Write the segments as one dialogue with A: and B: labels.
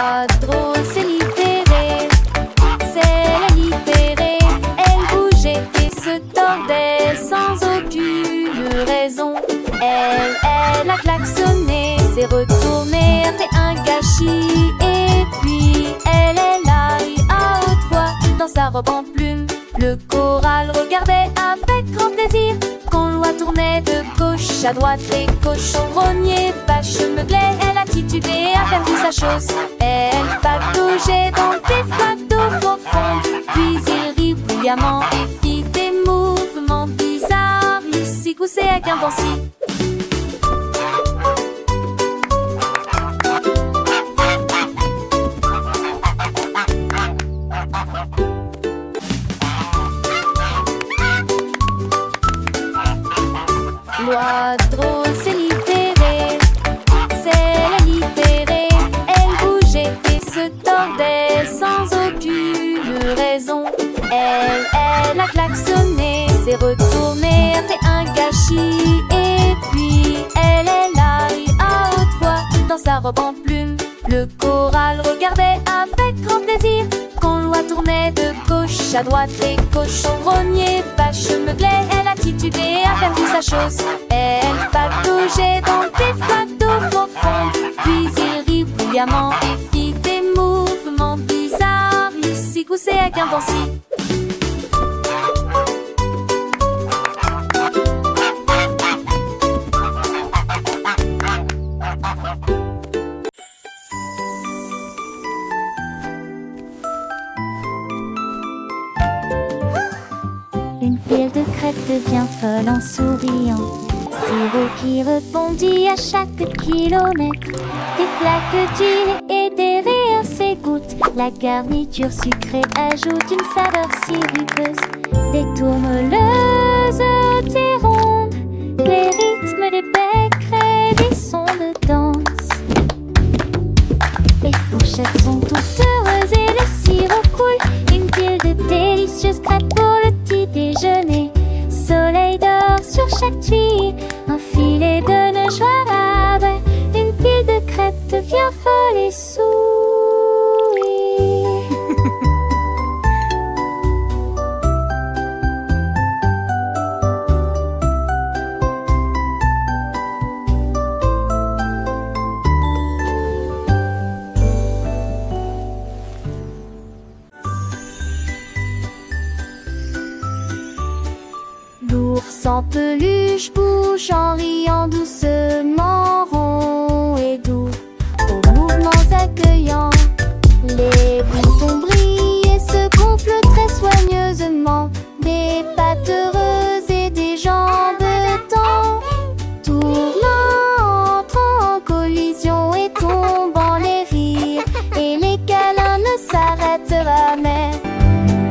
A: Loi drôle s'est libérée, c'est la libérée. Elle bougeait et se tordait sans aucune raison. Elle a klaxonné, s'est retournée, a fait un gâchis. Et puis elle est là, à haute voix, dans sa robe en plume. Le choral regardait avec grand plaisir. Quand Loi tournait de gauche à droite, les cochons grognaient, vaches meuglaient. Elle a titubé, a perdu sa chose. Elle pataugeait dans des flaques d'eau profonde. Puis il rit bruyamment et fit des mouvements bizarres. Il s'y coussait avec un dancy. Loi drôle s'est libérée, c'est la libérée. Elle bougeait et se tordait sans aucune raison. Elle a klaxonné, s'est retournée, a fait un gâchis. Et puis elle est là, à haute voix, dans sa robe en plume. Le choral regardait avec grand plaisir. Quand Loi tournait de gauche à droite, les cochons grognaient, vaches meuglaient. Elle a titubé, a perdu sa chose. Elle pataugeait dans des flaques d'eau profonde. Puis il rit bruyamment et fit des mouvements bizarres. Il s'y coussait avec un dancy.
B: Une pile de crêpes devient folle en souriant. Sirop qui rebondit à chaque kilomètre. Des flaques d'huile et des rires s'égouttent. La garniture sucrée ajoute une saveur sirupeuse. Des tourmeleuses, des rondes, les rythmes des becs créent des sons de danse. Les fourchettes sont toutes heureuses et le sirop coule. Une pile de délicieuses crêpes pour le petit déjeuner. Soleil d'or sur chaque tuyau, un filet de nœuds joyeux. Une pile de crêpes devient folle et sourit.
A: L'ours en peluche bouge en riant doucement, rond et doux, aux mouvements accueillants. Les boutons brillent et se gonflent très soigneusement. Des pattes heureuses et des jambes tendres, tournant, entrant en collision et tombant les rires. Et les câlins ne s'arrêtent jamais.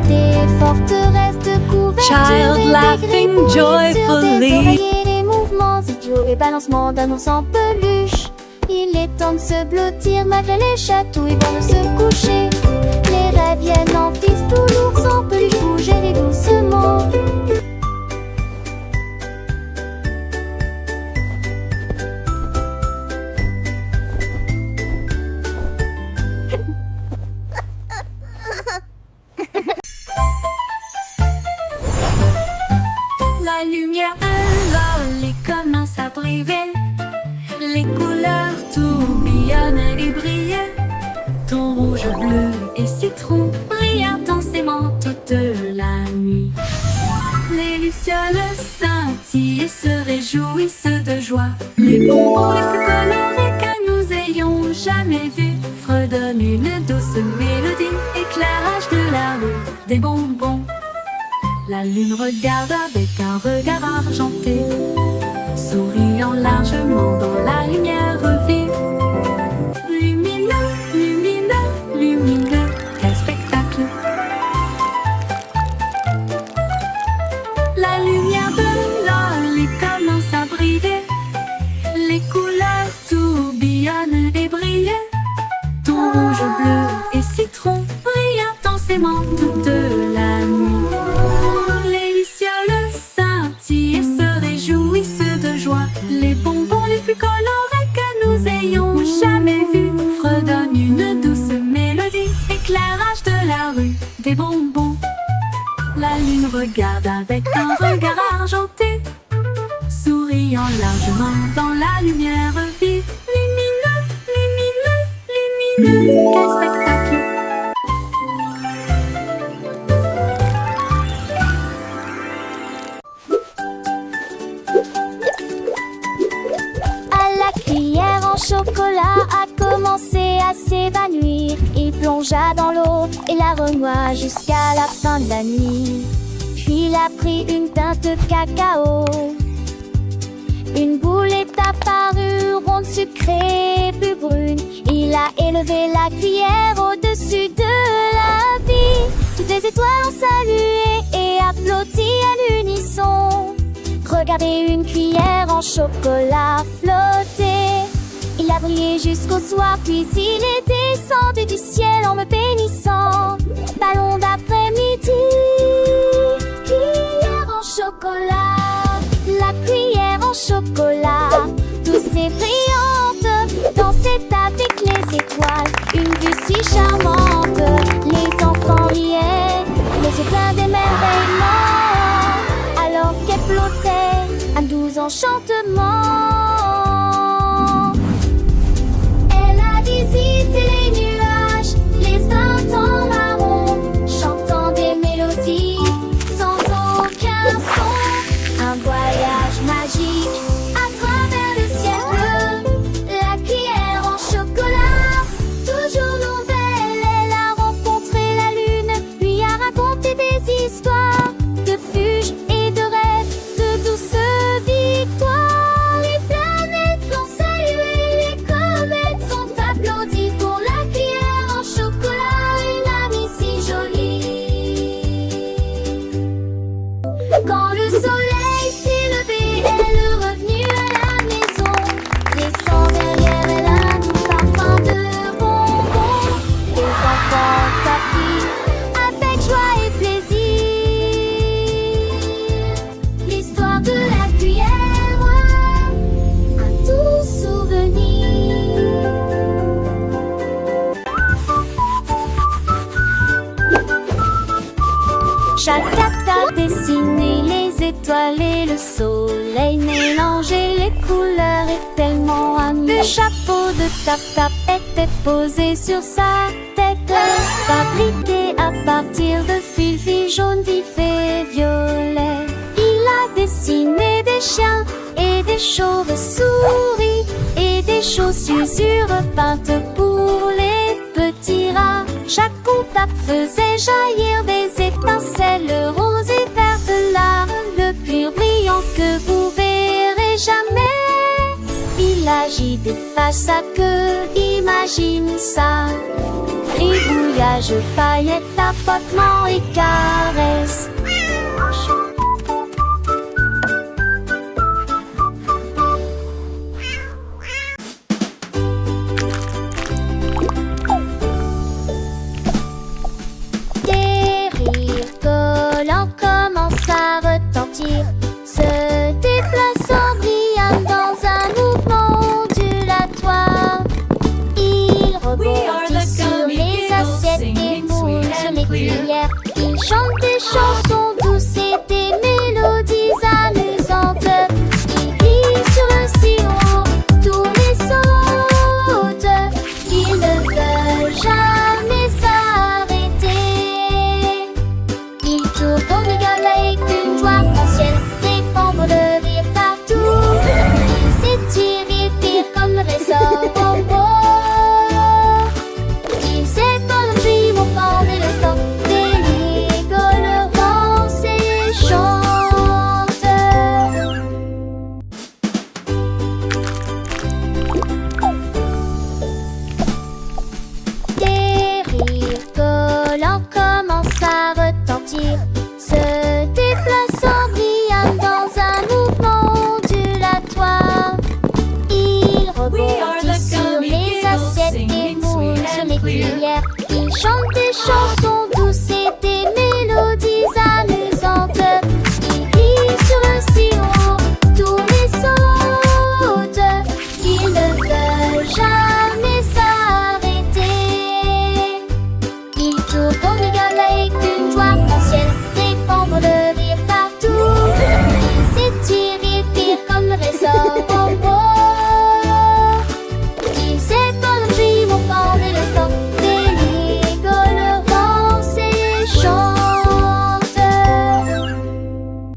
A: Des forteresses de couvertures
C: Child
A: et
C: laughing
A: des
C: joyfully.
A: sur des oreillers, les mouvements idiots et balancements d'un ours en peluche. Il est temps de se blottir malgré les chatouilles avant de se coucher. Les rêves viennent en fistou, l'ours en peluche bouge et doucement.
C: La lumière de l'ol commence à briller. Les couleurs tourbillonnent et brillent. Ton rouge, bleu et citron brillent intensément toute la nuit. Les lucioles scintillent et se réjouissent de joie. Les bonbons les plus colorés que nous ayons jamais vus fredonnent une douce mélodie, éclairage de la rue, des bonbons. La lune regarde avec un regard argenté, souriant largement dans la lumière vive. Lumineux, lumineux, lumineux, quel spectacle! La lumière de l'ol commence à briller. Les couleurs tourbillonnent et brillent. Ton rouge, bleu et citron brillent intensément toute la nuit. Les lucioles scintillent et se réjouissent de joie. Les bonbons les plus colorés brillant largement dans la lumière vive. Lumineux, lumineux, lumineux, quel spectacle!
B: À la cuillère en chocolat a commencé à s'évanouir. Il plongea dans l'eau et la renoua jusqu'à la fin de la nuit. Puis il a pris une teinte de cacao. Une boule est apparue, ronde, sucrée, plus brune. Il a élevé la cuillère au-dessus de la vie. Toutes les étoiles ont salué et applaudi à l'unisson. Regardez une cuillère en chocolat flotter. Il a brillé jusqu'au soir, puis il est descendu du ciel en me bénissant. Ballon d'après-midi, cuillère en chocolat. La cuillère en chocolat, douce et brillante, dansait avec les étoiles, une vue si charmante. Les enfants riaient, les yeux pleins d'émerveillement, alors qu'elle flottait, un doux enchantement. Elle a visité les nuages, les printemps marrons, chantant des mélodies sans aucun son. Un voyage magique à travers le ciel bleu. La cuillère en chocolat, toujours nouvelle, elle a rencontré la lune, lui a raconté des histoires de fuges et de rêves, de douces victoires. Les planètes l'ont salué, les comètes sont applaudies pour la cuillère en chocolat, une amie si jolie. Quand le soleil s'est levé, elle est revenue à la maison, laissant derrière elle un doux parfum de bonbons. Les enfants ont appris avec joie et plaisir l'histoire de la cuillère, un doux souvenir. Chaque acte a dessiné les étoiles et le soleil, mélangé les couleurs et tellement amusé. Le chapeau de tap-tap était posé sur sa tête, fabriqué à partir de fils jaunes, vifs et violets. Il a dessiné des chiens et des chauves-souris et des chaussures peintes pour les petits rats. Chaque contact faisait jaillir des étincelles roses et vertes, là, le plus brillant que vous verrez jamais. Il agit des faces à queue, imagine ça. Gribouillage, paillettes, tapotement et caresses.